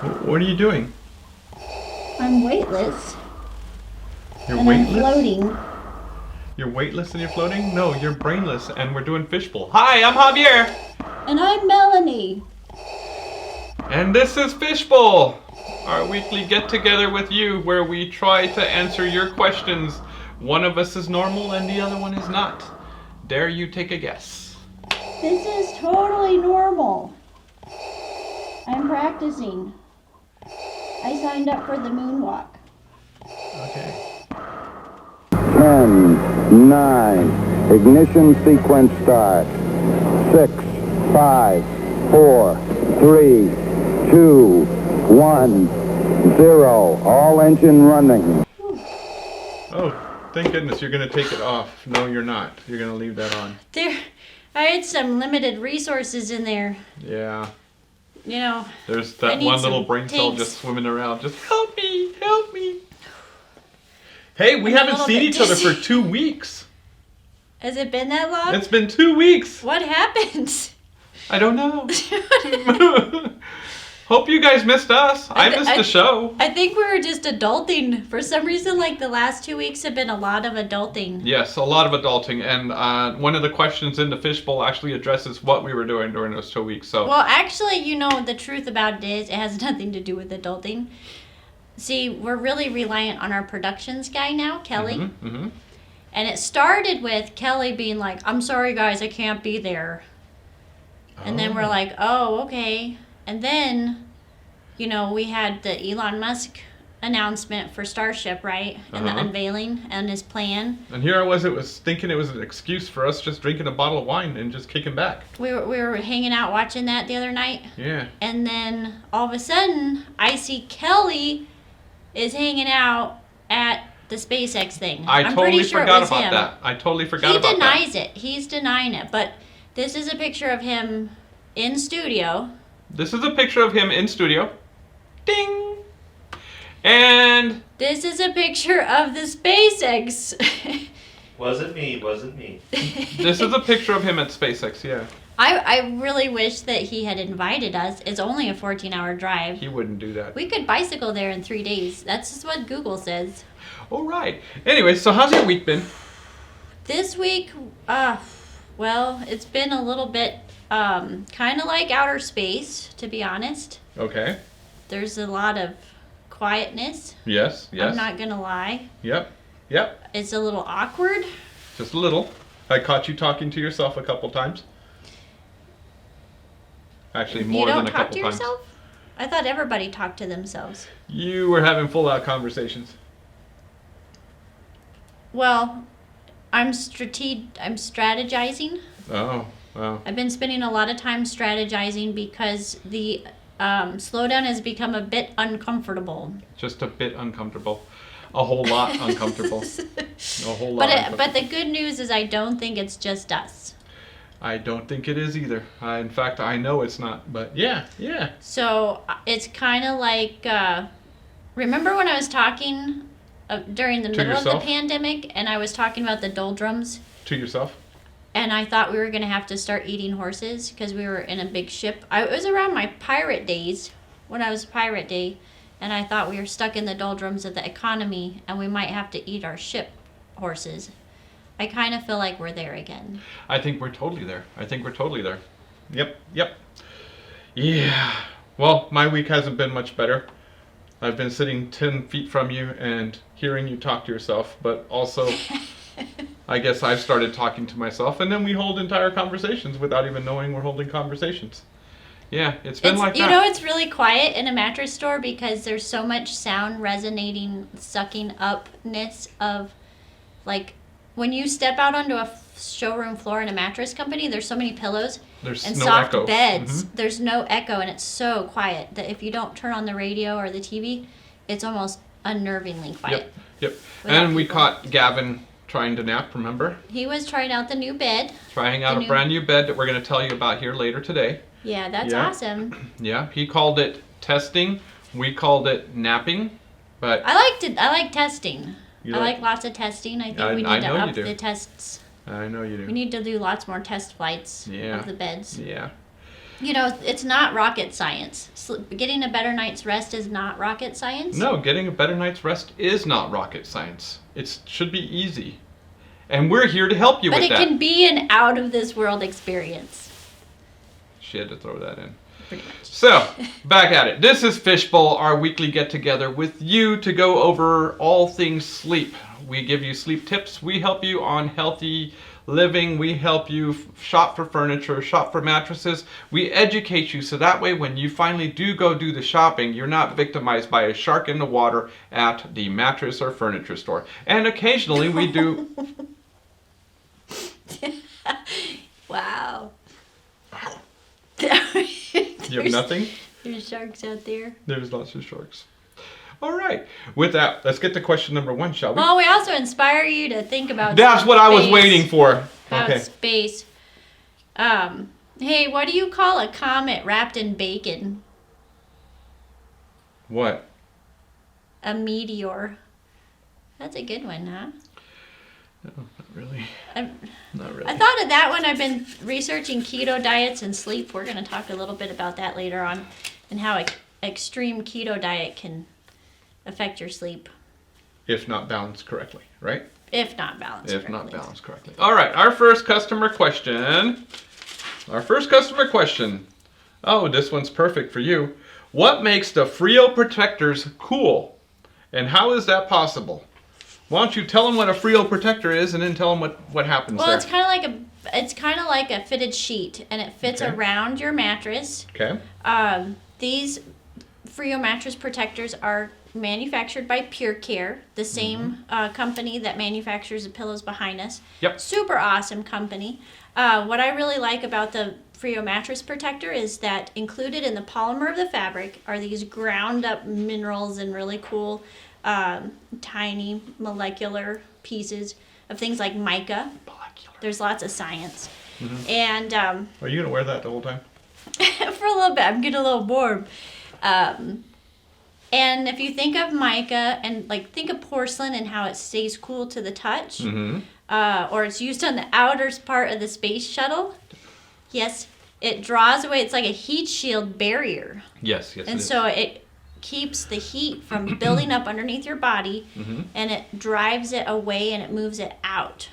What are you doing? I'm weightless. You're and weightless? I'm floating. You're weightless and you're floating? No, you're brainless and we're doing Fishbowl. Hi, I'm Javier. And I'm Melanie. And this is Fishbowl, our weekly get-together with you where we try to answer your questions. One of us is normal and the other one is not. Dare you take a guess? This is totally normal. I'm practicing. I signed up for the moonwalk. Okay. 10, 9, ignition sequence start. 6, 5, 4, 3, 2, 1, 0. All engine running. Oh, thank goodness you're going to take it off. No, you're not. You're going to leave that on. I had some limited resources in there. Yeah. You know. There's that one little brain cell just swimming around. Just help me, help me. Hey, we haven't seen each other for 2 weeks. Has it been that long? It's been 2 weeks. What happened? I don't know. Hope you guys missed us. I missed the show. I think we were just adulting. For some reason, like the last 2 weeks have been a lot of adulting. Yes, a lot of adulting. And one of the questions in the Fishbowl actually addresses what we were doing during those 2 weeks. So. Well, actually, you know, the truth about it is it has nothing to do with adulting. See, we're really reliant on our productions guy now, Kelly. Mm-hmm, mm-hmm. And it started with Kelly being like, I'm sorry, guys, I can't be there. And then we're like, oh, okay. And then, you know, we had the Elon Musk announcement for Starship, right? And the unveiling and his plan. And here I was thinking it was an excuse for us just drinking a bottle of wine and just kicking back. We were hanging out watching that the other night. Yeah. And then all of a sudden, I see Kelly is hanging out at the SpaceX thing. I'm pretty totally sure forgot it was about him. that. I totally forgot about that. He denies it. He's denying it. But this is a picture of him in studio. This is a picture of him in studio. Ding! And this is a picture of the SpaceX. Wasn't me. This is a picture of him at SpaceX, yeah. I really wish that he had invited us. It's only a 14-hour drive. He wouldn't do that. We could bicycle there in 3 days. That's just what Google says. All right. Anyway, so how's your week been? This week, well, it's been a little bit kind of like outer space, to be honest. Okay. There's a lot of quietness. Yes. I'm not going to lie. Yep. It's a little awkward. Just a little. I caught you talking to yourself a couple times. Actually, more than a couple times. You don't talk to yourself? I thought everybody talked to themselves. You were having full-out conversations. Well, I'm strategizing. Oh, wow. I've been spending a lot of time strategizing because the slowdown has become a bit uncomfortable. Just a bit uncomfortable. A whole lot uncomfortable. A whole lot uncomfortable. But the good news is I don't think it's just us. I don't think it is either. In fact, I know it's not. But yeah. So it's kind of like, remember when I was talking during the middle of the pandemic and I was talking about the doldrums? To yourself? And I thought we were going to have to start eating horses because we were in a big ship. It was around my pirate days, when I was Pirate Day, and I thought we were stuck in the doldrums of the economy and we might have to eat our ship horses. I kind of feel like we're there again. I think we're totally there. Yep. Yeah. Well, my week hasn't been much better. I've been sitting 10 feet from you and hearing you talk to yourself, but also I guess I've started talking to myself, and then we hold entire conversations without even knowing we're holding conversations. Yeah, it's been like that. You know, it's really quiet in a mattress store because there's so much sound resonating, sucking upness of, like, when you step out onto a showroom floor in a mattress company, there's so many pillows and no soft echo. beds. Mm-hmm. There's no echo, and it's so quiet that if you don't turn on the radio or the TV, it's almost unnervingly quiet. Yep. And we caught Gavin trying to nap, remember? He was trying out the new bed. Trying out a brand new bed that we're going to tell you about here later today. Yeah, that's awesome. Yeah, he called it testing. We called it napping. But I like testing. I like lots of testing. I think we need to up the tests. I know you do. We need to do lots more test flights of the beds. Yeah. It's not rocket science. Getting a better night's rest is not rocket science. No, getting a better night's rest is not rocket science. It should be easy. And we're here to help you with that. But it can be an out-of-this-world experience. She had to throw that in. Pretty much. So, back at it. This is Fishbowl, our weekly get-together with you to go over all things sleep. We give you sleep tips. We help you on healthy living. We help you shop for furniture, shop for mattresses. We educate you so that way when you finally do go do the shopping, you're not victimized by a shark in the water at the mattress or furniture store. And occasionally we do... Wow. You have nothing? There's sharks out there. There's lots of sharks. All right. With that, let's get to question number 1, shall we? Well, we also inspire you to think about That's what I was space. waiting for. About Okay. space. Hey, what do you call a comet wrapped in bacon? What? A meteor. That's a good one, huh? No, not really. I'm- Not really. I thought of that when I've been researching keto diets and sleep. We're going to talk a little bit about that later on and how extreme keto diet can affect your sleep If not balanced correctly, right? if not balanced If not correctly. balanced correctly. All right, our first customer question. Oh, this one's perfect for you. What makes the Frio protectors cool? And how is that possible? Why don't you tell them what a Frio protector is and then tell them what happens Well, there. it's kind of like a fitted sheet, and it fits Okay. around your mattress. Okay. These Frio mattress protectors are manufactured by Pure Care, the same company that manufactures the pillows behind us. Yep. Super awesome company. What I really like about the Frio mattress protector is that included in the polymer of the fabric are these ground up minerals and really cool tiny molecular pieces of things like mica. Molecular. There's lots of science. And Are you going to wear that the whole time? for a little bit, I'm getting a little warm. And if you think of mica and think of porcelain and how it stays cool to the touch, Mm-hmm. or it's used on the outer part of the space shuttle, yes, it draws away. It's like a heat shield barrier. Yes, And it is. so it keeps the heat from building up underneath your body, and it drives it away and it moves it out,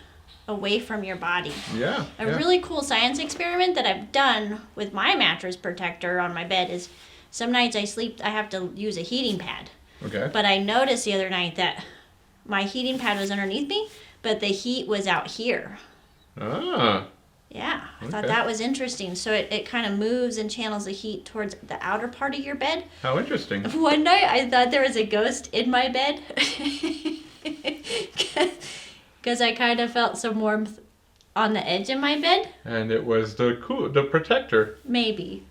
away from your body. Yeah. A really cool science experiment that I've done with my mattress protector on my bed is some nights I have to use a heating pad. Okay. But I noticed the other night that my heating pad was underneath me, but the heat was out here. Ah. Yeah, I thought Okay. that was interesting. So it kind of moves and channels the heat towards the outer part of your bed. How interesting. One night I thought there was a ghost in my bed because I kind of felt some warmth on the edge of my bed. And it was the protector. Maybe.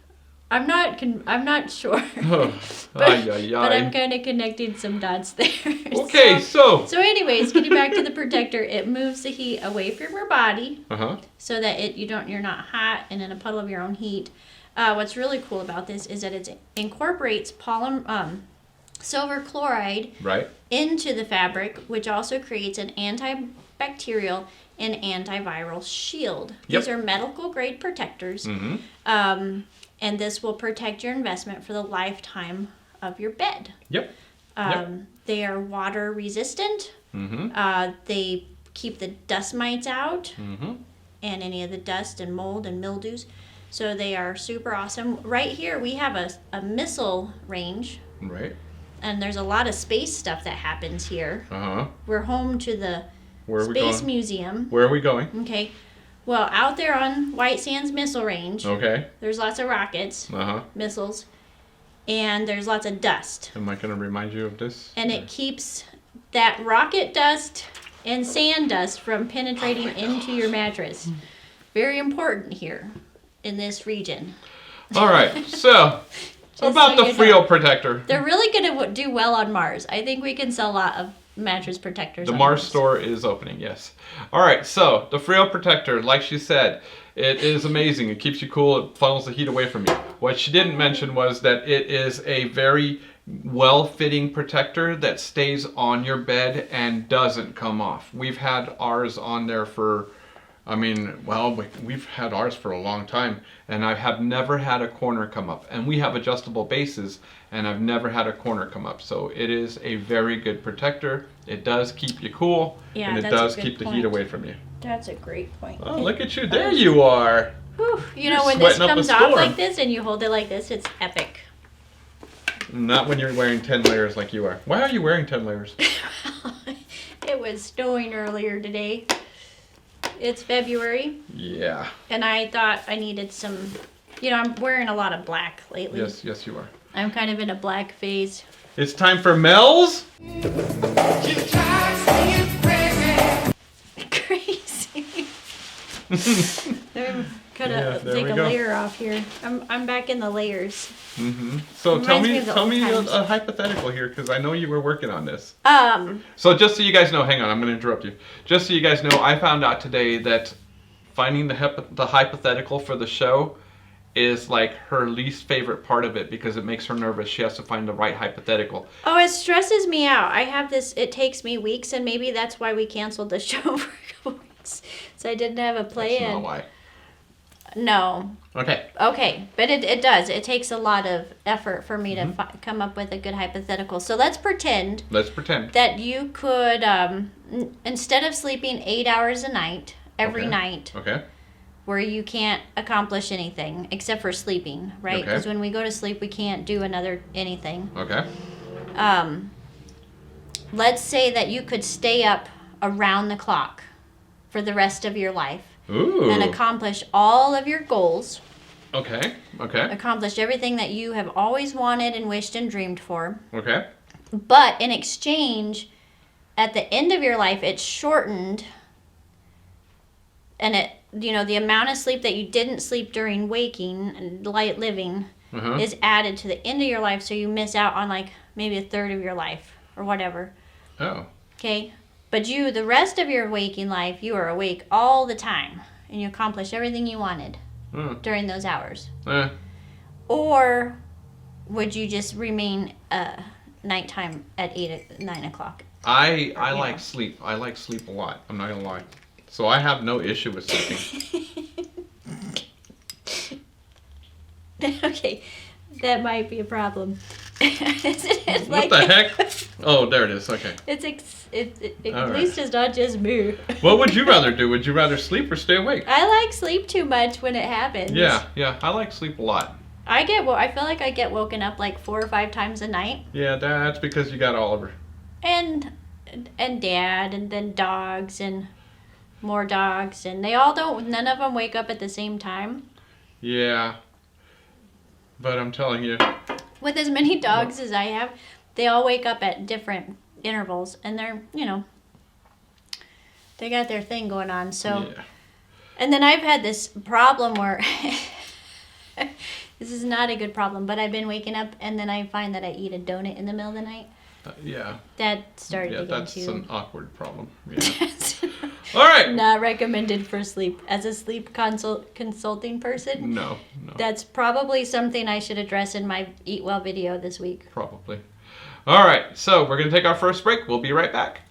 I'm not sure. Oh, but I'm kind of connecting some dots there. Okay, so. So anyways, getting back to the protector, it moves the heat away from your body Uh-huh. so that you're not hot and in a puddle of your own heat. What's really cool about this is that it incorporates silver chloride Right. into the fabric, which also creates an antibacterial and antiviral shield. Yep. These are medical grade protectors. Mm-hmm. And this will protect your investment for the lifetime of your bed. Yep. They are water resistant. Mm-hmm. They keep the dust mites out Mm-hmm. and any of the dust and mold and mildews. So they are super awesome. Right here we have a missile range, Right. and there's a lot of space stuff that happens here. Uh-huh. We're home to the Where are we Space going? Museum. Where are we going? Okay. Well, out there on White Sands Missile Range, Okay. there's lots of rockets, Uh-huh. missiles, and there's lots of dust. Am I going to remind you of this? And it keeps that rocket dust and sand dust from penetrating into your mattress. Very important here in this region. All right. So, about so the you Frio know. protector. They're really going to do well on Mars. I think we can sell a lot of mattress protectors The on Mars store is opening, yes. All right, so the Frio protector, like she said, it is amazing. It keeps you cool. It funnels the heat away from you. What she didn't mention was that it is a very well-fitting protector that stays on your bed and doesn't come off. We've had ours on there for I mean, well, we've had ours for a long time, and I have never had a corner come up. And we have adjustable bases, and I've never had a corner come up. So it is a very good protector. It does keep you cool, Yeah, and it that's a does good keep the point. heat away from you. That's a great point. Oh, look at you. There you are. Whew. You You're know, when this sweating up a comes off storm. like this and you hold it like this, it's epic. Not when you're wearing 10 layers like you are. Why are you wearing 10 layers? It was snowing earlier today. It's February, Yeah. and I thought I needed some, I'm wearing a lot of black lately. Yes, yes, you are. I'm kind of in a black phase. It's time for Mel's. Crazy. I'm gonna Yeah, there take we a go. layer off here. I'm back in the layers. So Reminds me of the tell old me times. a hypothetical here, because I know you were working on this. Um, So just so you guys know, hang on, I'm going to interrupt you. Just so you guys know, I found out today that finding the hypothetical for the show is like her least favorite part of it because it makes her nervous. She has to find the right hypothetical. Oh, it stresses me out. I have this, it takes me weeks, and maybe that's why we canceled the show for a couple weeks. So I didn't have a That's plan. not why. No. Okay. Okay, but it does. It takes a lot of effort for me to come up with a good hypothetical. So let's pretend Let's pretend. that you could, instead of sleeping 8 hours a night, every Okay. night, Okay. where you can't accomplish anything except for sleeping, right? Okay. Because when we go to sleep, we can't do anything. Okay. Let's say that you could stay up around the clock for the rest of your life Ooh. and accomplish all of your goals, Okay. Okay. accomplish everything that you have always wanted and wished and dreamed for. Okay. But in exchange, at the end of your life, it's shortened, and the amount of sleep that you didn't sleep during waking and light living Uh-huh. is added to the end of your life, so you miss out on like maybe a third of your life or whatever. Oh. Okay? But the rest of your waking life, you are awake all the time, and you accomplish everything you wanted during those hours. Or would you just remain nighttime at 9 o'clock? I Yeah. like sleep. I like sleep a lot. I'm not gonna lie. So I have no issue with sleeping. Okay, that might be a problem. What the heck? Oh, there it is. Okay. It All at right. least it's not just me. What would you rather do? Would you rather sleep or stay awake? I like sleep too much when it happens. Yeah, I like sleep a lot. I feel like I get woken up like 4 or 5 times a night. Yeah, that's because you got Oliver. And Dad, and then dogs, and more dogs, and none of them wake up at the same time. Yeah. But I'm telling you. With as many dogs as I have, they all wake up at different intervals, and they're, they got their thing going on. So, Yeah. And then I've had this problem where this is not a good problem, but I've been waking up and then I find that I eat a donut in the middle of the night. Yeah. That started Yeah, to get that's too. an awkward problem. Yeah. All right. Not recommended for sleep. As a sleep consulting person, No. that's probably something I should address in my Eat Well video this week. Probably. All right. So we're gonna take our first break. We'll be right back.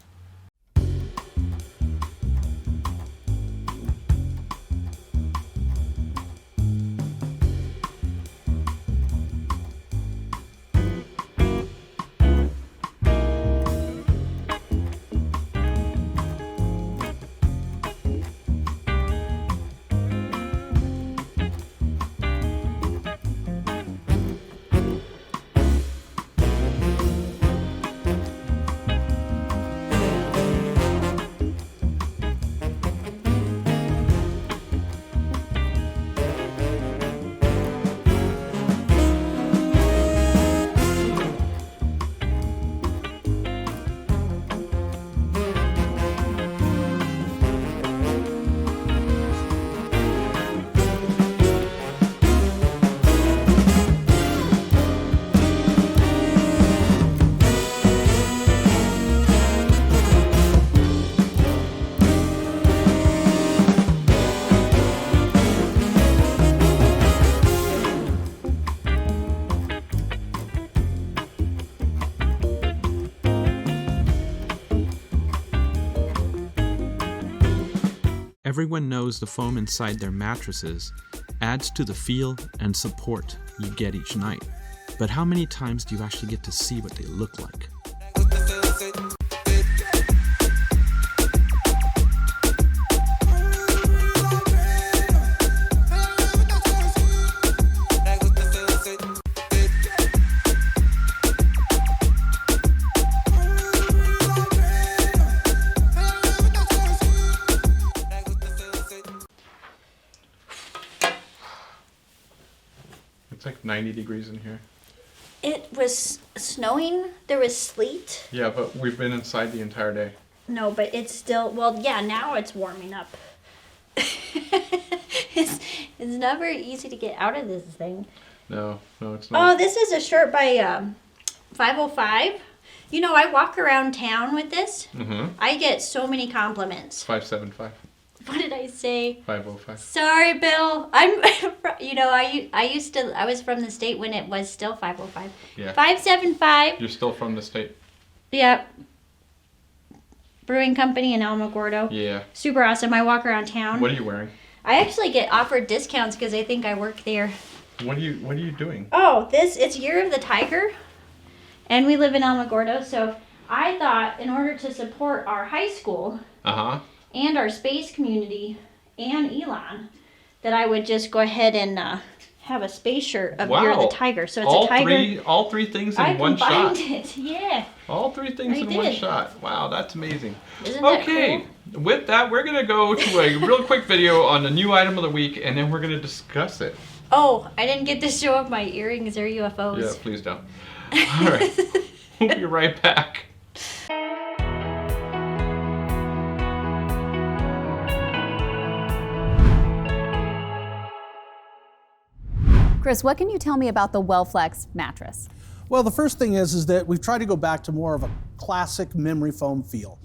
Everyone knows the foam inside their mattresses adds to the feel and support you get each night. But how many times do you actually get to see what they look like? It's like 90 degrees in here. It was snowing. There was sleet. Yeah, but we've been inside the entire day. No, but it's still, well, yeah, now it's warming up. it's not very easy to get out of this thing. No, it's not. Oh, this is a shirt by 505. You know, I walk around town with this. Mm-hmm. I get so many compliments. 575. What did I say? 505. Sorry, Bill. You know, I was from the state when it was still 505. Yeah. 575. You're still from the state? Yep. Brewing company in Alamogordo. Yeah. Super awesome. I walk around town. What are you wearing? I actually get offered discounts because they think I work there. What are you doing? Oh, it's Year of the Tiger. And we live in Alamogordo, so I thought in order to support our high school Uh-huh. and our space community and Elon, that I would just go ahead and have a space shirt of Year of the Tiger. So it's a tiger. All three things in one shot. I combined it, yeah. All three things I in one did. shot. Wow, that's amazing. Isn't that Okay, cool? with that, we're going to go to a real quick video on the new item of the week, and then we're going to discuss it. Oh, I didn't get to show off my earrings. They're UFOs. Yeah, please don't. All right, we'll be right back. Chris, what can you tell me about the WellFlex mattress? Well, the first thing is that we've tried to go back to more of a classic memory foam feel.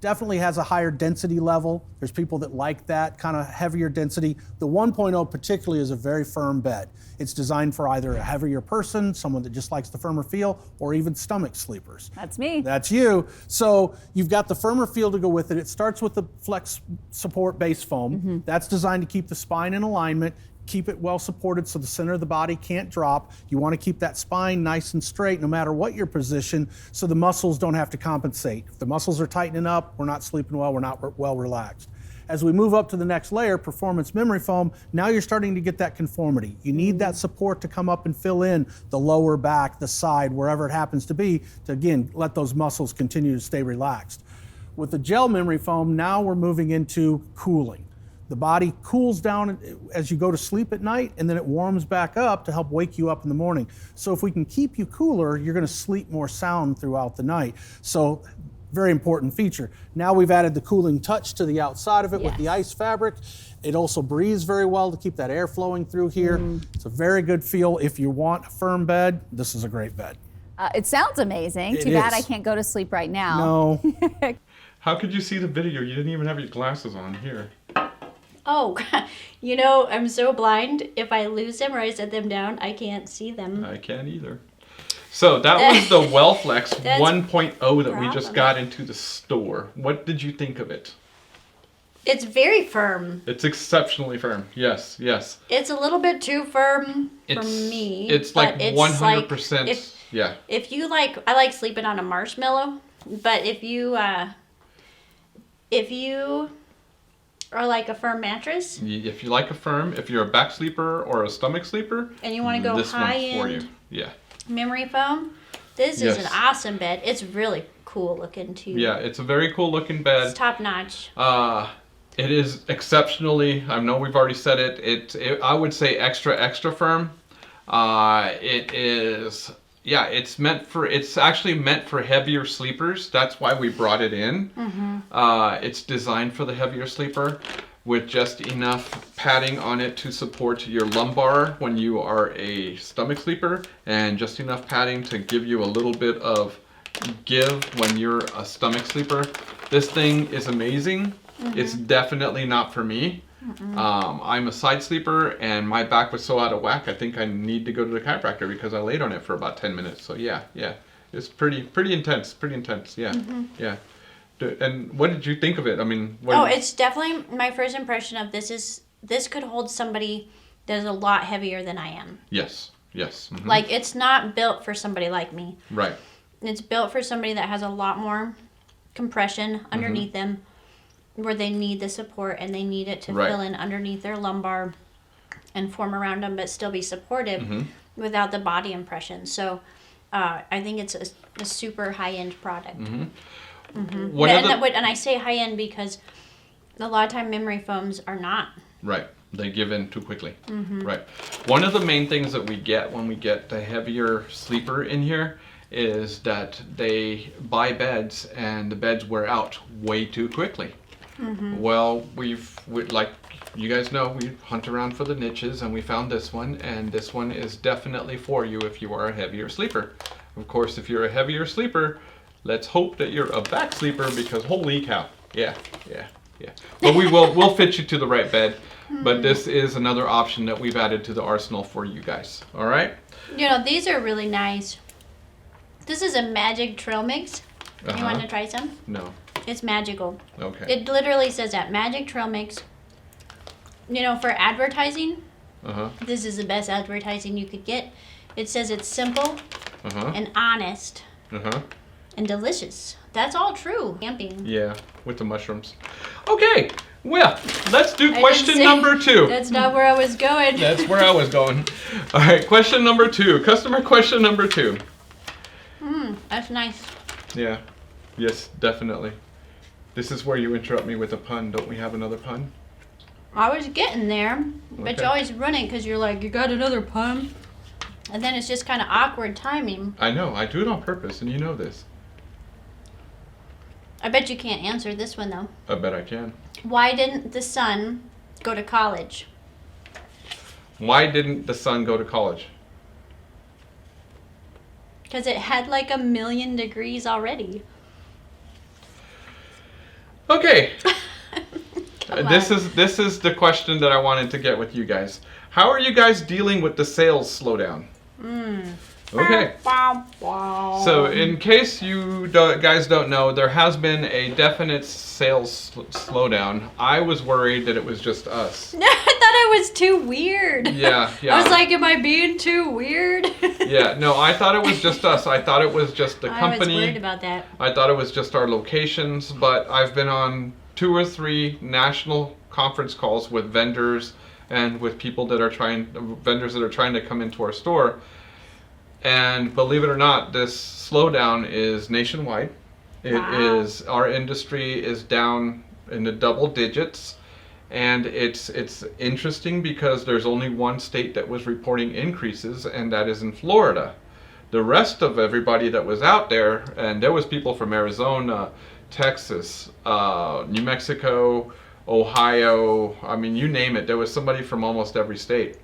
Definitely has a higher density level. There's people that like that kind of heavier density. The 1.0 particularly is a very firm bed. It's designed for either a heavier person, someone that just likes the firmer feel, or even stomach sleepers. That's me. That's you. So you've got the firmer feel to go with it. It starts with the flex support base foam. That's designed to keep the spine in alignment, keep it well supported so the center of the body can't drop. You want to keep that spine nice and straight no matter what your position so the muscles don't have to compensate. If the muscles are tightening up, we're not sleeping well, we're not well relaxed. As we move up to the next layer, performance memory foam, now you're starting to get that conformity. You need that support to come up and fill in the lower back, the side, wherever it happens to be, to again, let those muscles continue to stay relaxed. With the gel memory foam, now we're moving into cooling. The body cools down as you go to sleep at night, and then it warms back up to help wake you up in the morning. So if we can keep you cooler, you're gonna sleep more sound throughout the night. So very important feature. Now we've added the cooling touch to the outside of it with the ice fabric. It also breathes very well to keep that air flowing through here. It's a very good feel. If you want a firm bed, this is a great bed. It sounds amazing. Too bad I can't go to sleep right now. No. How could you see the video? You didn't even have your glasses on here. Oh, you know, I'm so blind. If I lose them or I set them down, I can't see them. I can't either. So that was the WellFlex That's 1.0 that we just problem. got into the store. What did you think of it? It's very firm. It's exceptionally firm. Yes, yes. It's a little bit too firm for me. It's like but it's 100%. Like yeah. if you like, I like sleeping on a marshmallow. But if you are like a firm mattress If you like a firm, if you're a back sleeper or a stomach sleeper, and you want to go this high one's for you. end Yeah. memory foam, this is an Yes. awesome bed. It's really cool looking too. Yeah, it's a very cool looking bed. It's top notch. It is exceptionally, I know we've already said it, I would say extra firm. It is, yeah, it's actually meant for heavier sleepers. That's why we brought it in. It's designed for the heavier sleeper with just enough padding on it to support your lumbar when you are a stomach sleeper, and just enough padding to give you a little bit of give when you're a stomach sleeper. This thing is amazing. It's definitely not for me. I'm a side sleeper and my back was so out of whack, I think I need to go to the chiropractor because I laid on it for about 10 minutes. So yeah, it's pretty intense, yeah, yeah. And what did you think of it? I mean, It's definitely my first impression of this could hold somebody that is a lot heavier than I am. Yes. Mm-hmm. Like, it's not built for somebody like me. Right. It's built for somebody that has a lot more compression underneath them, where they need the support and they need it to fill in underneath their lumbar and form around them, but still be supportive without the body impression. So I think it's a super high-end product. And I say high-end because a lot of time memory foams are not. Right. They give in too quickly. Right. One of the main things that we get when we get the heavier sleeper in here is that they buy beds and the beds wear out way too quickly. Well, like you guys know, we hunt around for the niches and we found this one, and this one is definitely for you if you are a heavier sleeper. Of course, if you're a heavier sleeper, let's hope that you're a back sleeper, because holy cow. Yeah. But we'll fit you to the right bed. But this is another option that we've added to the arsenal for you guys. All right? These are really nice. This is a magic trail mix. You want to try some? No. It's magical. Okay. It literally says that magic trail mix. For advertising, this is the best advertising you could get. It says it's simple and honest and delicious. That's all true. Camping. Yeah, with the mushrooms. Okay, well, let's do question number 2. That's not where I was going. That's where I was going. All right, question number 2. Customer question number 2. That's nice. Yeah. Yes, definitely. This is where you interrupt me with a pun. Don't we have another pun? I was getting there, but Okay. you always run it because you're like, you got another pun? And then it's just kind of awkward timing. I know. I do it on purpose, and you know this. I bet you can't answer this one, though. I bet I can. Why didn't the son go to college? Why didn't the son go to college? Because it had like 1,000,000 degrees already. Okay. Come This on. is the question that I wanted to get with you guys. How are you guys dealing with the sales slowdown? Okay. So in case you guys don't know, there has been a definite sales slowdown. I was worried that it was just us. I thought I was too weird. Yeah. I was like, am I being too weird? Yeah, no, I thought it was just us. I thought it was just the company. I was worried about that. I thought it was just our locations, but I've been on 2 or 3 national conference calls with vendors and with people that are vendors that are trying to come into our store. And believe it or not, this slowdown is nationwide. It is, our industry is down in the double digits. And it's interesting because there's only one state that was reporting increases, and that is in Florida. The rest of everybody that was out there, and there was people from Arizona, Texas, New Mexico, Ohio, I mean, you name it. There was somebody from almost every state.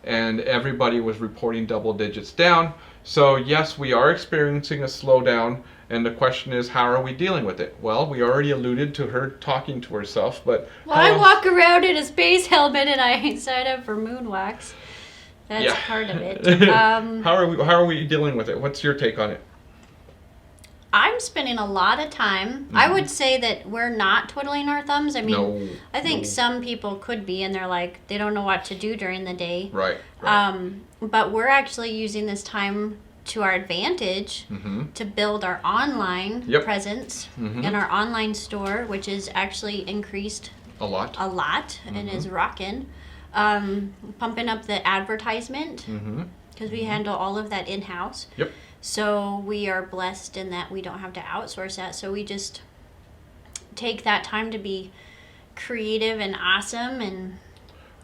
And everybody was reporting double digits down. So yes, we are experiencing a slowdown. And the question is, how are we dealing with it? Well, we already alluded to her talking to herself, but... Well, I walk around in a space helmet and I sign up for moonwalks. That's part of it. How are we dealing with it? What's your take on it? I'm spending a lot of time. I would say that we're not twiddling our thumbs. I mean, No. I think some people could be, and they're like, they don't know what to do during the day. Right. But we're actually using this time to our advantage to build our online presence and our online store, which is actually increased A lot. and is rocking. Pumping up the advertisement because we handle all of that in-house. Yep. So we are blessed in that we don't have to outsource that. So we just take that time to be creative and awesome and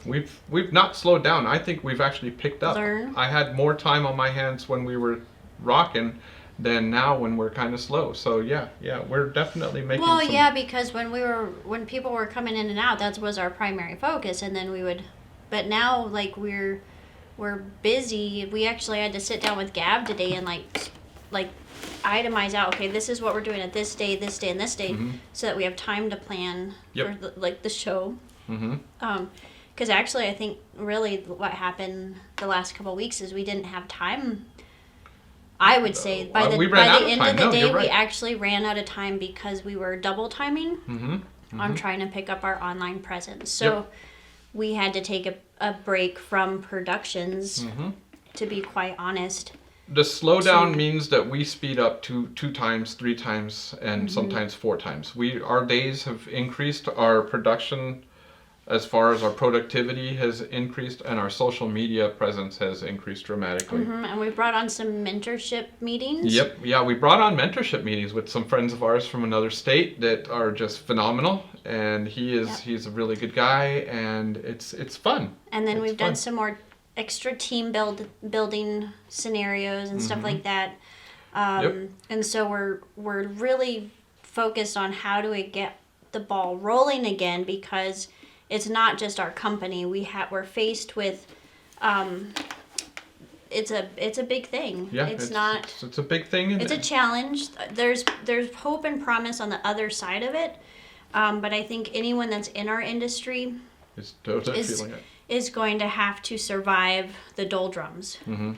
We've not slowed down. I think we've actually picked up. Learn. I had more time on my hands when we were rocking than now when we're kind of slow. So yeah, we're definitely making well, some... yeah, because when people were coming in and out, that was our primary focus, and then we would. But now, like we're busy. We actually had to sit down with Gab today and like itemize out. Okay, this is what we're doing at this day, and this day, so that we have time to plan for the show. Because actually, I think really what happened the last couple of weeks is we didn't have time I would say by the we ran out of end time. of the No, day, you're right. we actually ran out of time because we were double timing on trying to pick up our online presence. So Yep. we had to take a break from productions, to be quite honest. The slowdown means that we speed up two times, 3 times, and sometimes 4 times. Our days have increased. Our production, as far as our productivity, has increased, and our social media presence has increased dramatically. And we brought on some mentorship meetings. Yep. Yeah, we brought on mentorship meetings with some friends of ours from another state that are just phenomenal, and he's a really good guy, and it's fun. And then It's we've done fun. some more extra team building scenarios and stuff like that. And so we're really focused on how do we get the ball rolling again, because it's not just our company. We're faced with it's a big thing. Yeah, it's a big thing. it's a challenge. There's hope and promise on the other side of it. But I think anyone that's in our industry It's totally feeling it. is going to have to survive the doldrums. And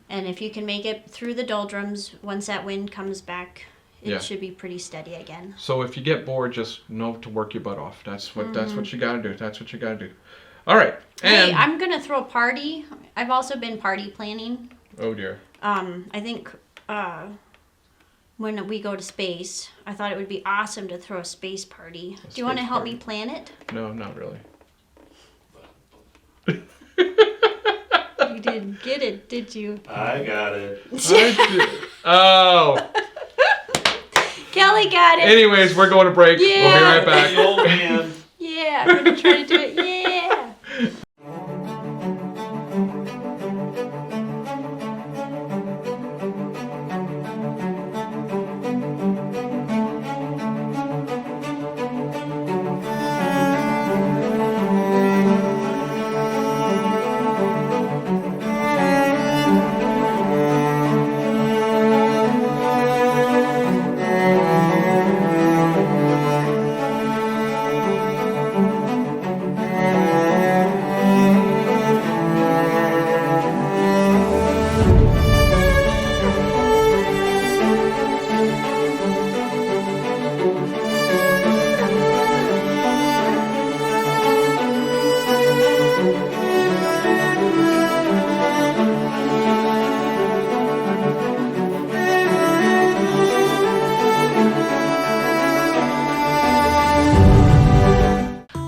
if you can make it through the doldrums, once that wind comes back, it should be pretty steady again. So if you get bored, just know to work your butt off. That's what you gotta do. That's what you gotta do. All right. And Hey, I'm gonna throw a party. I've also been party planning. oh dear. I think when we go to space, I thought it would be awesome to throw a space party. Do you want to space help party. me plan it? No, not really. You didn't get it, did you? I got it. Oh. Kelly got it. Anyways, we're going to break. We'll be Yeah. right back. The old man. Yeah, I'm gonna try to do it. Yeah.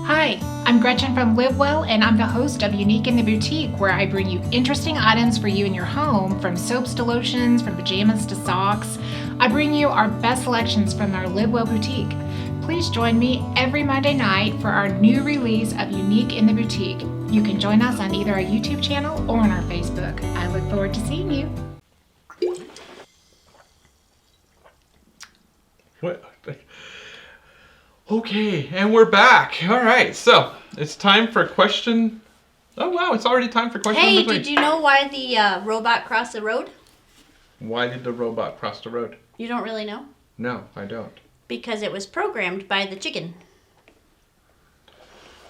Hi, I'm Gretchen from Live Well, and I'm the host of Unique in the Boutique, where I bring you interesting items for you in your home, from soaps to lotions, from pajamas to socks. I bring you our best selections from our Live Well boutique. Please join me every Monday night for our new release of Unique in the Boutique. You can join us on either our YouTube channel or on our Facebook. I look forward to seeing you. What? Okay, and we're back. All right, so it's time for question. Oh wow, it's already time for question Hey, number 3. did you know why the robot crossed the road? Why did the robot cross the road? You don't really know? No, I don't. Because it was programmed by the chicken.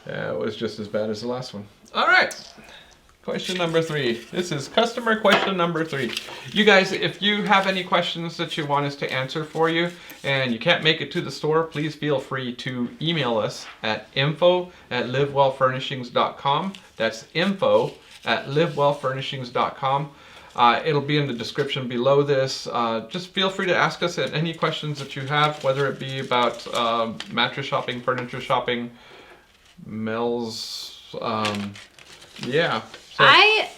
It was just as bad as the last one. All right. Question number 3. This is customer question number 3. You guys, if you have any questions that you want us to answer for you and you can't make it to the store, please feel free to email us at info@livewellfurnishings.com. That's info@livewellfurnishings.com. It'll be in the description below this. Just feel free to ask us any questions that you have, whether it be about mattress shopping, furniture shopping, Mel's, yeah. So, I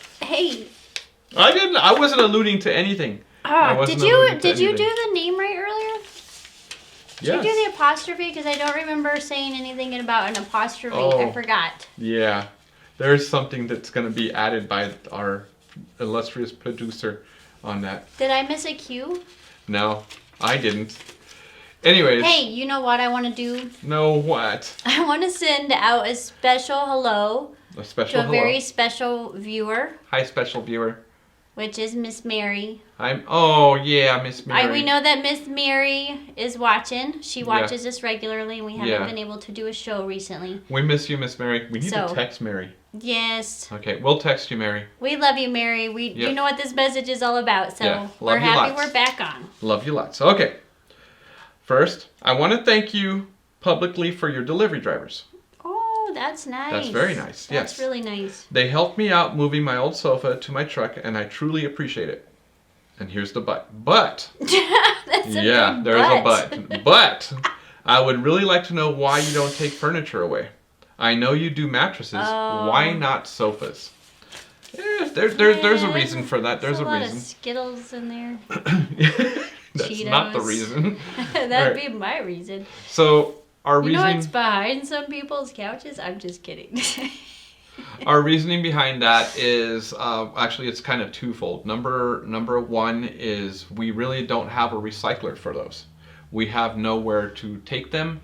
wasn't alluding to anything. I wasn't alluding to did you do anything. the name right earlier? Did Yes. you do the apostrophe? Because I don't remember saying anything about an apostrophe. Oh. I forgot. Yeah. There's something that's going to be added by our illustrious producer on that. Did I miss a cue? No, I didn't. Anyways. Hey, you know what I want to do? Know what? I want to send out a special hello A special to a hello. very special viewer. Hi, special viewer. which is Miss Mary. Oh yeah, Miss Mary. We know that Miss Mary is watching. She watches us regularly, and we haven't been able to do a show recently. We miss you, Miss Mary. We need to text Mary. Yes. Okay, we'll text you, Mary. We love you, Mary. You know what this message is all about, so we're happy we're back on. Love you lots. Okay. First, I want to thank you publicly for your delivery drivers. Oh, that's nice. That's very nice. That's really nice. They helped me out moving my old sofa to my truck, and I truly appreciate it. And here's the but. But. That's a big there's a but. But I would really like to know why you don't take furniture away. I know you do mattresses. Why not sofas? There's a reason for that. There's a lot reason. Of Skittles in there. That's Cheetos. not the reason. That'd be my reason. So our You reason. know what's behind some people's couches? I'm just kidding. Our reasoning behind that is actually it's kind of twofold. Number one is we really don't have a recycler for those. We have nowhere to take them.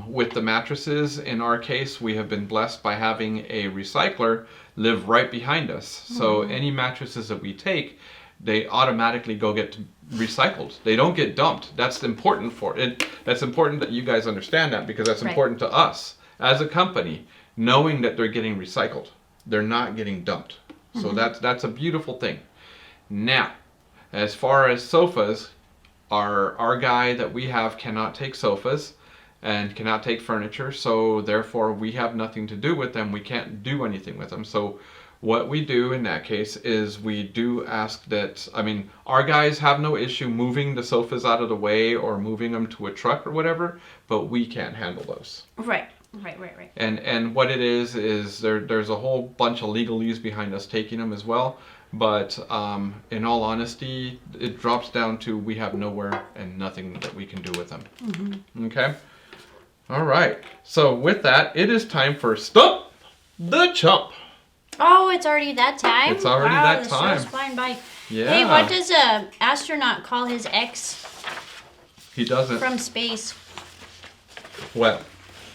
With the mattresses, in our case, we have been blessed by having a recycler live right behind us. So any mattresses that we take, they automatically go get recycled. They don't get dumped. That's important for it. That's important that you guys understand that, because that's important to us as a company, knowing that they're getting recycled. They're not getting dumped. So that's a beautiful thing. Now, as far as sofas, our guy that we have cannot take sofas and cannot take furniture, so therefore we have nothing to do with them. We can't do anything with them. So what we do in that case is we do ask that, our guys have no issue moving the sofas out of the way or moving them to a truck or whatever, but we can't handle those. Right. And what it is there's a whole bunch of legalese behind us taking them as well. But in all honesty, it drops down to we have nowhere and nothing that we can do with them. Okay? All right. So with that, it is time for Stump the Chump. Oh, it's already that time? It's already that time. Wow, the show's flying by. Yeah. Hey, what does an astronaut call his ex? He doesn't. From space. What?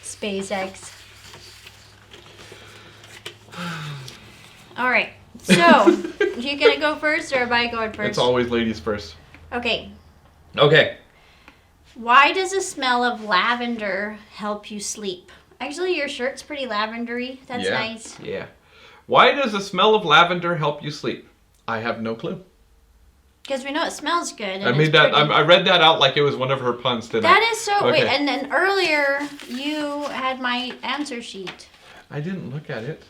SpaceX. All right. So, you gonna go first or am I going first? It's always ladies first. Okay. Okay. Why does the smell of lavender help you sleep? Actually, your shirt's pretty lavendery. That's nice. Yeah. Why does the smell of lavender help you sleep? I have no clue. Because we know it smells good. I mean that. I read that out like it was one of her puns today. That is so. Okay. Wait, and then earlier you had my answer sheet. I didn't look at it.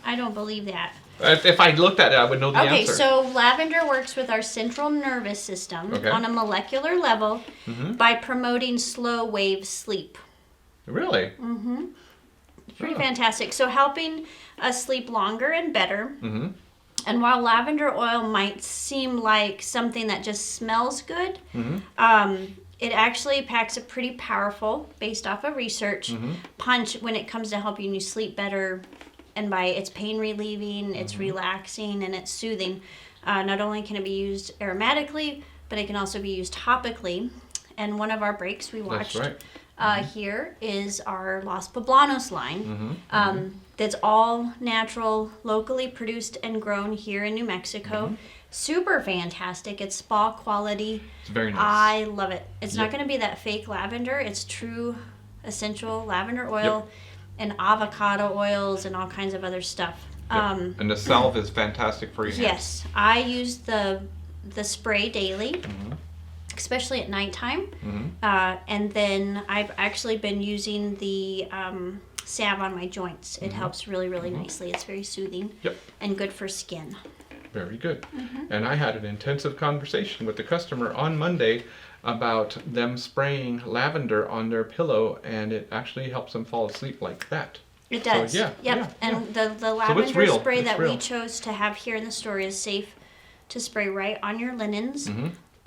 I don't believe that. If I looked at it, I would know the answer. Okay, so lavender works with our central nervous system on a molecular level by promoting slow wave sleep. Really? Mm-hmm. Pretty fantastic. So helping us sleep longer and better. Mm-hmm. And while lavender oil might seem like something that just smells good, it actually packs a pretty powerful, based off of research, punch when it comes to helping you sleep better. And by it's pain relieving, it's relaxing, and it's soothing. Not only can it be used aromatically, but it can also be used topically. And one of our breaks we watched here is our Los Poblanos line. That's all natural, locally produced and grown here in New Mexico. Super fantastic. It's spa quality. It's very nice. I love it. It's not going to be that fake lavender. It's true essential lavender oil. And avocado oils and all kinds of other stuff. And the salve is fantastic for your hands. Yes, I use the spray daily, especially at nighttime. And then I've actually been using the salve on my joints. It helps really, really nicely. It's very soothing and good for skin. Very good. And I had an intensive conversation with the customer on Monday about them spraying lavender on their pillow, and it actually helps them fall asleep like that. It does. So, And the lavender spray that we chose to have here in the store is safe to spray right on your linens.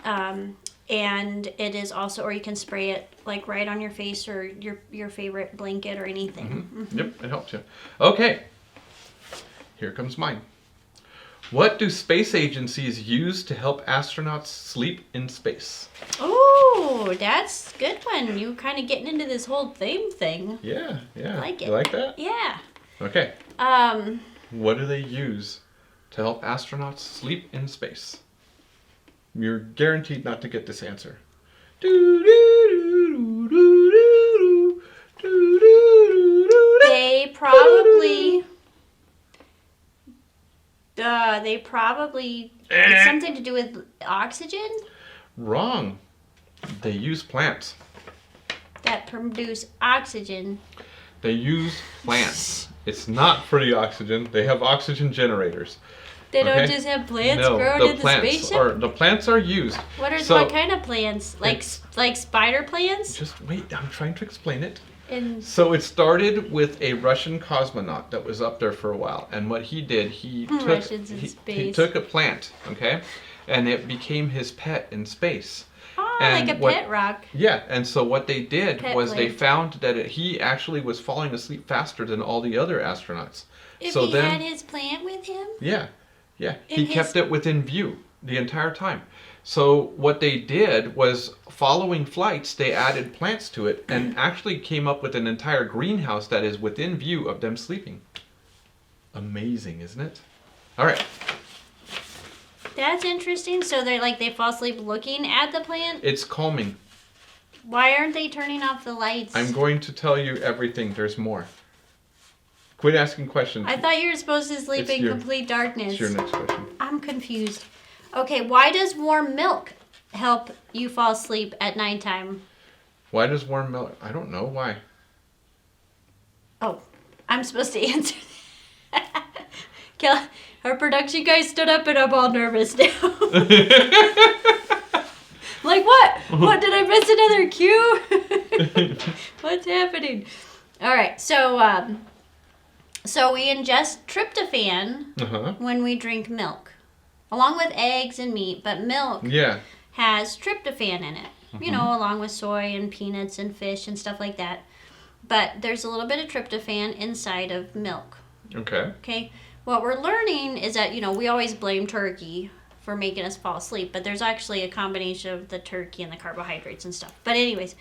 And it is also, or you can spray it like right on your face or your favorite blanket or anything. Yep, it helps you. Okay, here comes mine. What do space agencies use to help astronauts sleep in space? Oh, that's a good one. You kind of getting into this whole theme thing. Yeah. I like it. You like that? Yeah. Okay. What do they use to help astronauts sleep in space? You're guaranteed not to get this answer. They probably it's something to do with oxygen Wrong. They use plants. that produce oxygen. They use plants. It's not for the oxygen. They have oxygen generators. They don't Okay. just have plants No, growing the in the plants spaceship. the plants are used. What kind of plants? Like spider plants? Just wait, I'm trying to explain it. And So it started with a Russian cosmonaut that was up there for a while, and what he did, he Russians in he space. took a plant, okay, and it became his pet in space. oh, and like a what- pet rock. Yeah, and so what they did Pet was they plant. found that he actually was falling asleep faster than all the other astronauts. If so he then, had his plant with him. yeah, in he his- kept it within view the entire time. So what they did was, following flights, they added plants to it and actually came up with an entire greenhouse that is within view of them sleeping. Amazing, isn't it? All right, That's interesting. So they fall asleep looking at the plant. it's calming. Why aren't they turning off the lights? I'm going to tell you everything. There's more. Quit asking questions. I thought you were supposed to sleep It's in your- complete darkness. It's your next question. I'm confused. Okay, why does warm milk help you fall asleep at nighttime? Why does warm milk? I don't know why. Oh, I'm supposed to answer that. Kel, our production guy stood up and I'm all nervous now. Like what? What, did I miss another cue? What's happening? All right, so we ingest tryptophan Uh-huh. when we drink milk, along with eggs and meat, but milk Yeah. has tryptophan in it, you know, along with soy and peanuts and fish and stuff like that. But there's a little bit of tryptophan inside of milk, Okay. okay? What we're learning is that, we always blame turkey for making us fall asleep, but there's actually a combination of the turkey and the carbohydrates and stuff. But anyways,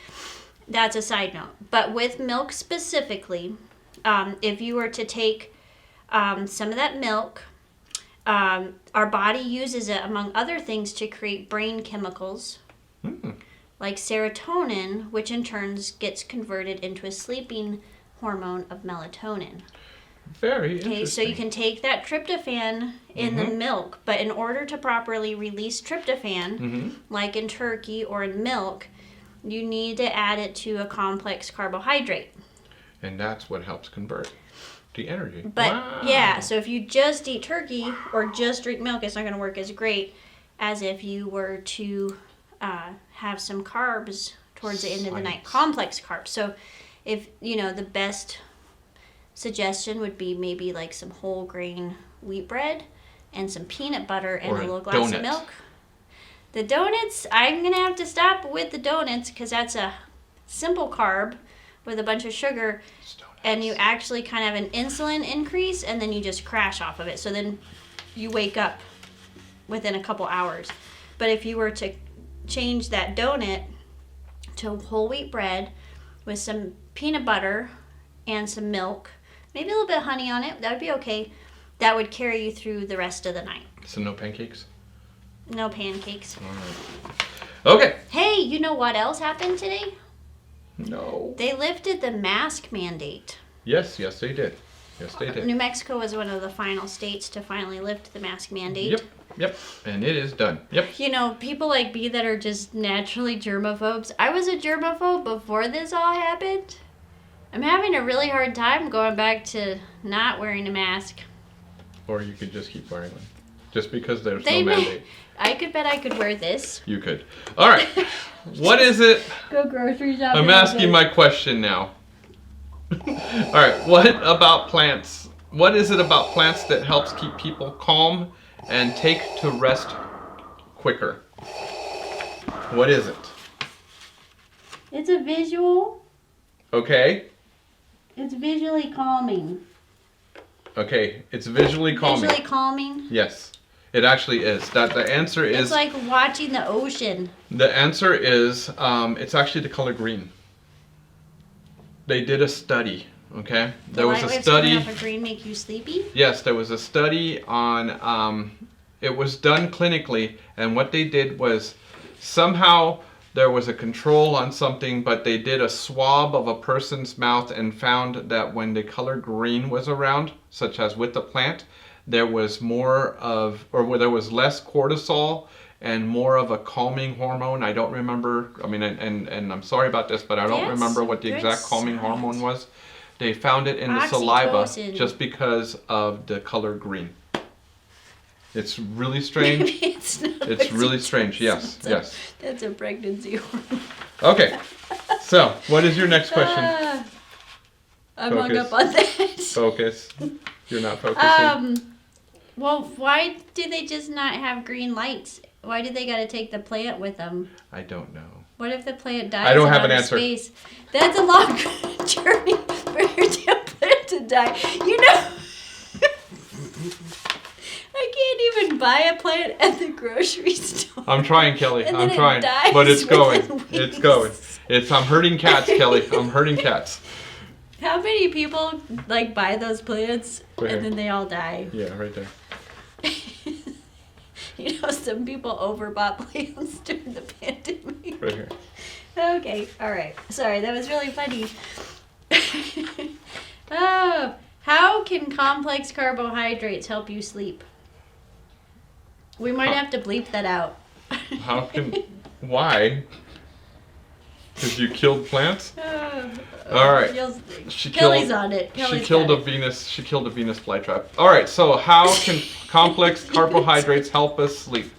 that's a side note. But with milk specifically, if you were to take some of that milk, our body uses it, among other things, to create brain chemicals like serotonin, which in turn gets converted into a sleeping hormone of melatonin. Very Okay, interesting. so you can take that tryptophan in the milk, but in order to properly release tryptophan, like in turkey or in milk, you need to add it to a complex carbohydrate. And that's what helps convert the energy. But Wow. yeah, so if you just eat turkey or just drink milk, it's not going to work as great as if you were to have some carbs towards the end of the night, Science. complex carbs. So if, the best suggestion would be maybe like some whole grain wheat bread and some peanut butter and Or a a little glass donut. of milk. The donuts, I'm going to have to stop with the donuts because that's a simple carb with a bunch of sugar. And you actually kind of have an insulin increase, and then you just crash off of it. So then you wake up within a couple hours. But if you were to change that donut to whole wheat bread with some peanut butter and some milk, maybe a little bit of honey on it, that would be okay. That would carry you through the rest of the night. So no pancakes? No pancakes. Okay. Hey, you know what else happened today? No. They lifted the mask mandate. Yes, they did. Yes, they did. New Mexico was one of the final states to finally lift the mask mandate. Yep. And it is done. Yep. People like me that are just naturally germaphobes. I was a germaphobe before this all happened. I'm having a really hard time going back to not wearing a mask. Or you could just keep wearing one. Just because there's They no may- mandate. I could bet I could wear this. You could. All right. What is it? Go grocery shopping. I'm asking my question now. All right. What about plants? What is it about plants that helps keep people calm and take to rest quicker? What is it? It's a visual. Okay. It's visually calming. Okay. It's visually calming. Visually calming. Yes. It actually is. That the answer is It's like watching the ocean. the answer is it's actually the color green. They did a study, Okay, The there was light a waves coming study. off of green make you sleepy? Yes, there was a study on. It was done clinically, and what they did was somehow there was a control on something, but they did a swab of a person's mouth and found that when the color green was around, such as with the plant, there was more of, or there was less cortisol and more of a calming hormone. I don't remember, I mean, and I'm sorry about this, but I don't That's remember what the good exact calming science. hormone was. They found it in the saliva Oxytocin. just because of the color green. It's really strange. It's not It's really strange. Yes, yes. That's a pregnancy hormone. Okay. So, what is your next question? I'm hung Focus. up on that. Focus. You're not focusing. Well, why do they just not have green lights? Why do they got to take the plant with them? I don't know. What if the plant dies I don't in have an outer answer. space? That's a long journey for your plant to die. You know, I can't even buy a plant at the grocery store. I'm trying, Kelly. And I'm then it trying. dies But it's going. within It's weeks. going. I'm hurting cats, Kelly. I'm hurting cats. How many people like buy those plants Right here. and then they all die? Yeah, right there. You know, some people overbought plants during the pandemic. Right here. Okay, all right. Sorry, that was really funny. Oh, how can complex carbohydrates help you sleep? We might have to bleep that out. How can... Why? Because you killed plants? All right. She Kelly's killed- on it. She Kelly's killed got a Venus. She killed a Venus flytrap. All right. So how can complex carbohydrates help us sleep?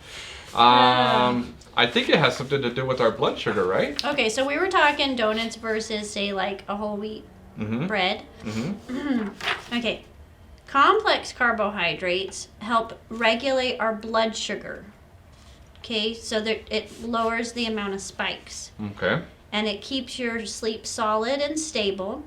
I think it has something to do with our blood sugar, right? Okay, so we were talking donuts versus, say, like a whole wheat Mm-hmm. bread. Mm-hmm. Okay, complex carbohydrates help regulate our blood sugar. Okay, so that it lowers the amount of spikes. Okay. And it keeps your sleep solid and stable.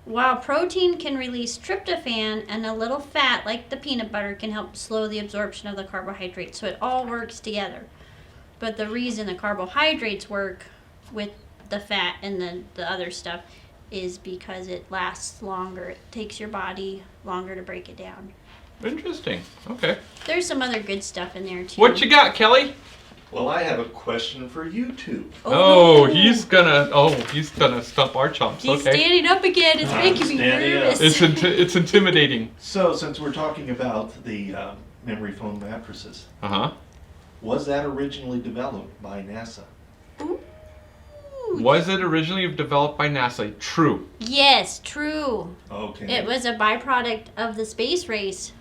While protein can release tryptophan and a little fat, like the peanut butter, can help slow the absorption of the carbohydrates. So it all works together. But the reason the carbohydrates work with the fat and the other stuff is because it lasts longer. It takes your body longer to break it down. Interesting. Okay. There's some other good stuff in there too. What you got, Kelly? Well, I have a question for you two. Oh, he's gonna stump our chumps. He's Okay. standing up again. It's I'm making me standing up. nervous. It's intimidating. So, since we're talking about the memory foam mattresses, Uh-huh. was that originally developed by NASA? Ooh. Was it originally developed by NASA? True. Yes, true. Okay. It was a byproduct of the space race.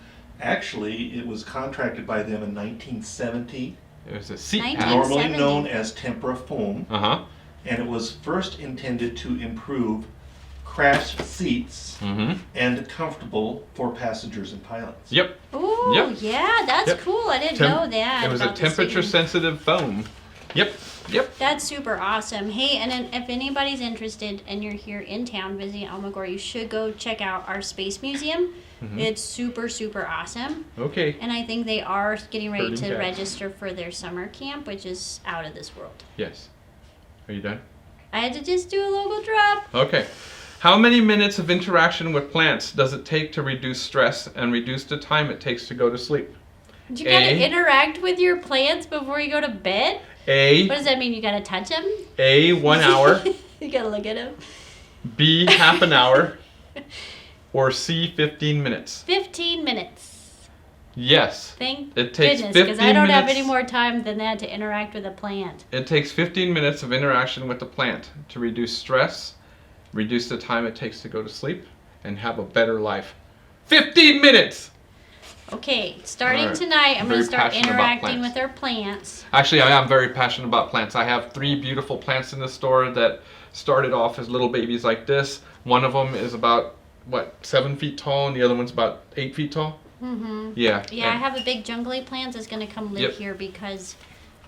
Actually, it was contracted by them in 1970, It was a seat pad. 1970. normally known as tempera foam, Uh-huh. and it was first intended to improve crash seats Mm-hmm. and comfortable for passengers and pilots. Yep. Ooh, Yep. yeah, that's Yep. cool. I didn't Temp- know that. It was a about the temperature seating. sensitive foam. Yep. Yep. That's super awesome. Hey, and then if anybody's interested and you're here in town visiting Almagor, you should go check out our space museum. Mm-hmm. It's super, super awesome. Okay. And I think they are getting ready Herding to cats. register for their summer camp, which is out of this world. Yes. Are you done? I had to just do a logo drop. Okay. How many minutes of interaction with plants does it take to reduce stress and reduce the time it takes to go to sleep? You gotta A. interact with your plants before you go to bed? A. What does that mean? You gotta touch them? A, 1 hour. You gotta look at them? B, half an hour. Or C, 15 minutes. 15 minutes. Yes. Thank It takes goodness, because 15 I don't have minutes. any more time than that to interact with a plant. It takes 15 minutes of interaction with the plant to reduce stress, reduce the time it takes to go to sleep, and have a better life. 15 minutes! Okay, starting All right. tonight, I'm Very going to start passionate about interacting plants. with our plants. Actually, I am very passionate about plants. I have 3 beautiful plants in the store that started off as little babies like this. One of them is about, 7 feet tall, and the other one's about 8 feet tall? Mm-hmm. Yeah. Yeah, I and- have a big jungly plant that's going to come live Yep. here because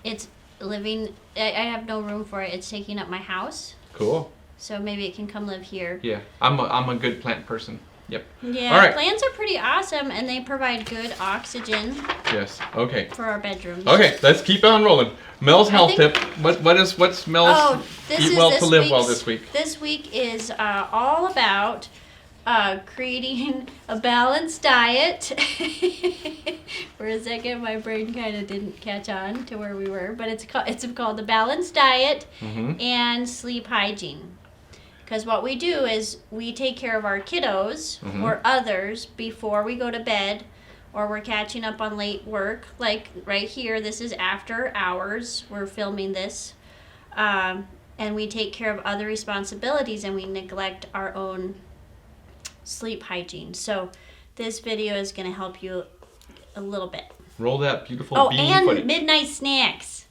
it's living, I have no room for it. It's taking up my house. Cool. So maybe it can come live here. Yeah, I'm a good plant person. Yep. Yeah, All right. plants are pretty awesome, and they provide good oxygen Yes. Okay. for our bedrooms. Okay, let's keep on rolling. Mel's health think- tip. What's Mel's Oh, this eat is well this to live well week's- this week? This week is all about creating a balanced diet. For a second, my brain kind of didn't catch on to where we were, but it's called the balanced diet and sleep hygiene. Because what we do is we take care of our kiddos or others before we go to bed, or we're catching up on late work. Like right here, this is after hours. We're filming this. And we take care of other responsibilities and we neglect our own sleep hygiene. So this video is going to help you a little bit. Roll that beautiful Oh, bee and footage. midnight snacks.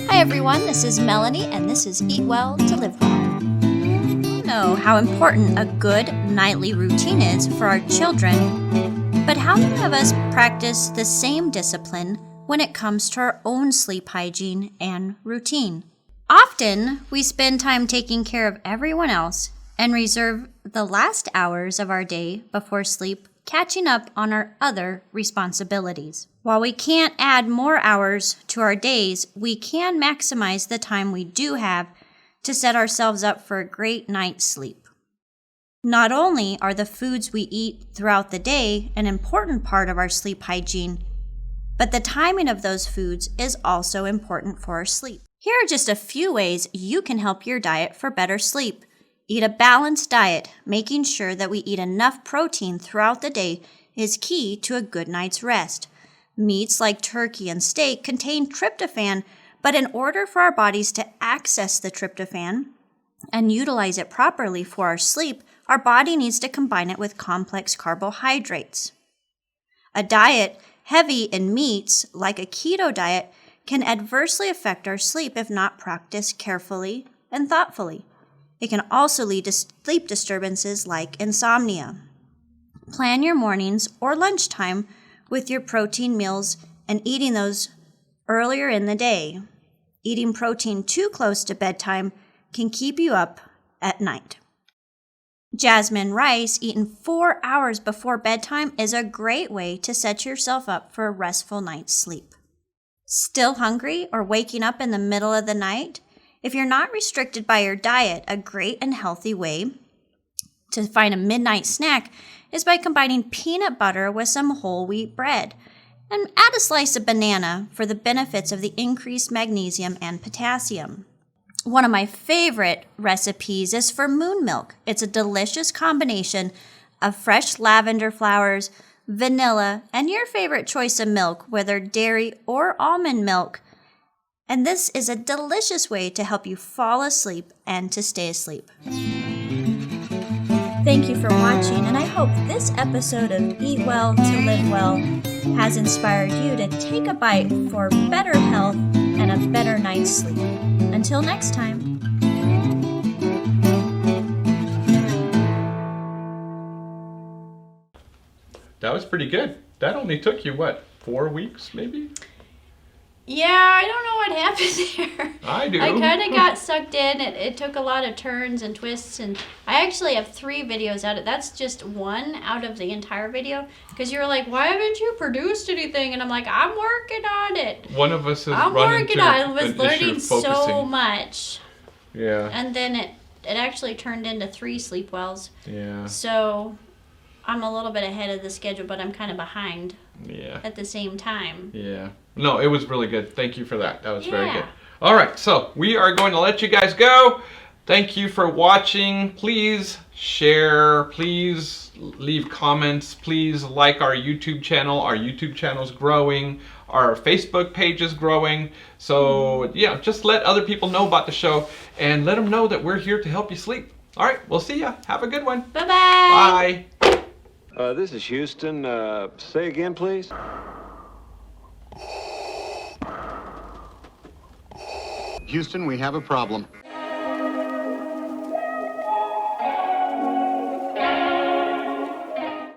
Hi everyone, this is Melanie and this is Eat Well to Live Well. You know how important a good nightly routine is for our children, but how many of us practice the same discipline when it comes to our own sleep hygiene and routine? Often, we spend time taking care of everyone else and reserve the last hours of our day before sleep catching up on our other responsibilities. While we can't add more hours to our days, we can maximize the time we do have to set ourselves up for a great night's sleep. Not only are the foods we eat throughout the day an important part of our sleep hygiene, but the timing of those foods is also important for our sleep. Here are just a few ways you can help your diet for better sleep. Eat a balanced diet. Making sure that we eat enough protein throughout the day is key to a good night's rest. Meats like turkey and steak contain tryptophan, but in order for our bodies to access the tryptophan and utilize it properly for our sleep, our body needs to combine it with complex carbohydrates. A diet heavy in meats, like a keto diet, can adversely affect our sleep if not practiced carefully and thoughtfully. It can also lead to sleep disturbances like insomnia. Plan your mornings or lunchtime with your protein meals and eating those earlier in the day. Eating protein too close to bedtime can keep you up at night. Jasmine rice eaten 4 hours before bedtime is a great way to set yourself up for a restful night's sleep. Still hungry or waking up in the middle of the night? If you're not restricted by your diet, a great and healthy way to find a midnight snack is by combining peanut butter with some whole wheat bread. And add a slice of banana for the benefits of the increased magnesium and potassium. One of my favorite recipes is for moon milk. It's a delicious combination of fresh lavender flowers, vanilla, and your favorite choice of milk, whether dairy or almond milk. And this is a delicious way to help you fall asleep and to stay asleep. Thank you for watching, and I hope this episode of Eat Well to Live Well has inspired you to take a bite for better health and a better night's sleep. Until next time. That was pretty good. That only took you, what, 4 weeks maybe? Yeah, I don't know what happened there. I do. I kind of got sucked in. It took a lot of turns and twists, and I actually have 3 videos out of it. That's just one out of the entire video, because you were like, why haven't you produced anything? And I'm like, I'm working on it. One of us has I'm run working into on it. I an was issue learning of so focusing. much. Yeah. And then it actually turned into 3 sleep wells. Yeah. So I'm a little bit ahead of the schedule, but I'm kind of behind Yeah. at the same time. Yeah. No, it was really good. Thank you for that. That was very Yeah. good. All right, so we are going to let you guys go. Thank you for watching. Please share. Please leave comments. Please like our YouTube channel. Our YouTube channel is growing. Our Facebook page is growing. So, yeah, just let other people know about the show and let them know that we're here to help you sleep. All right, we'll see ya. Have a good one. Bye-bye. Bye. This is Houston. Say again, please. Houston, we have a problem.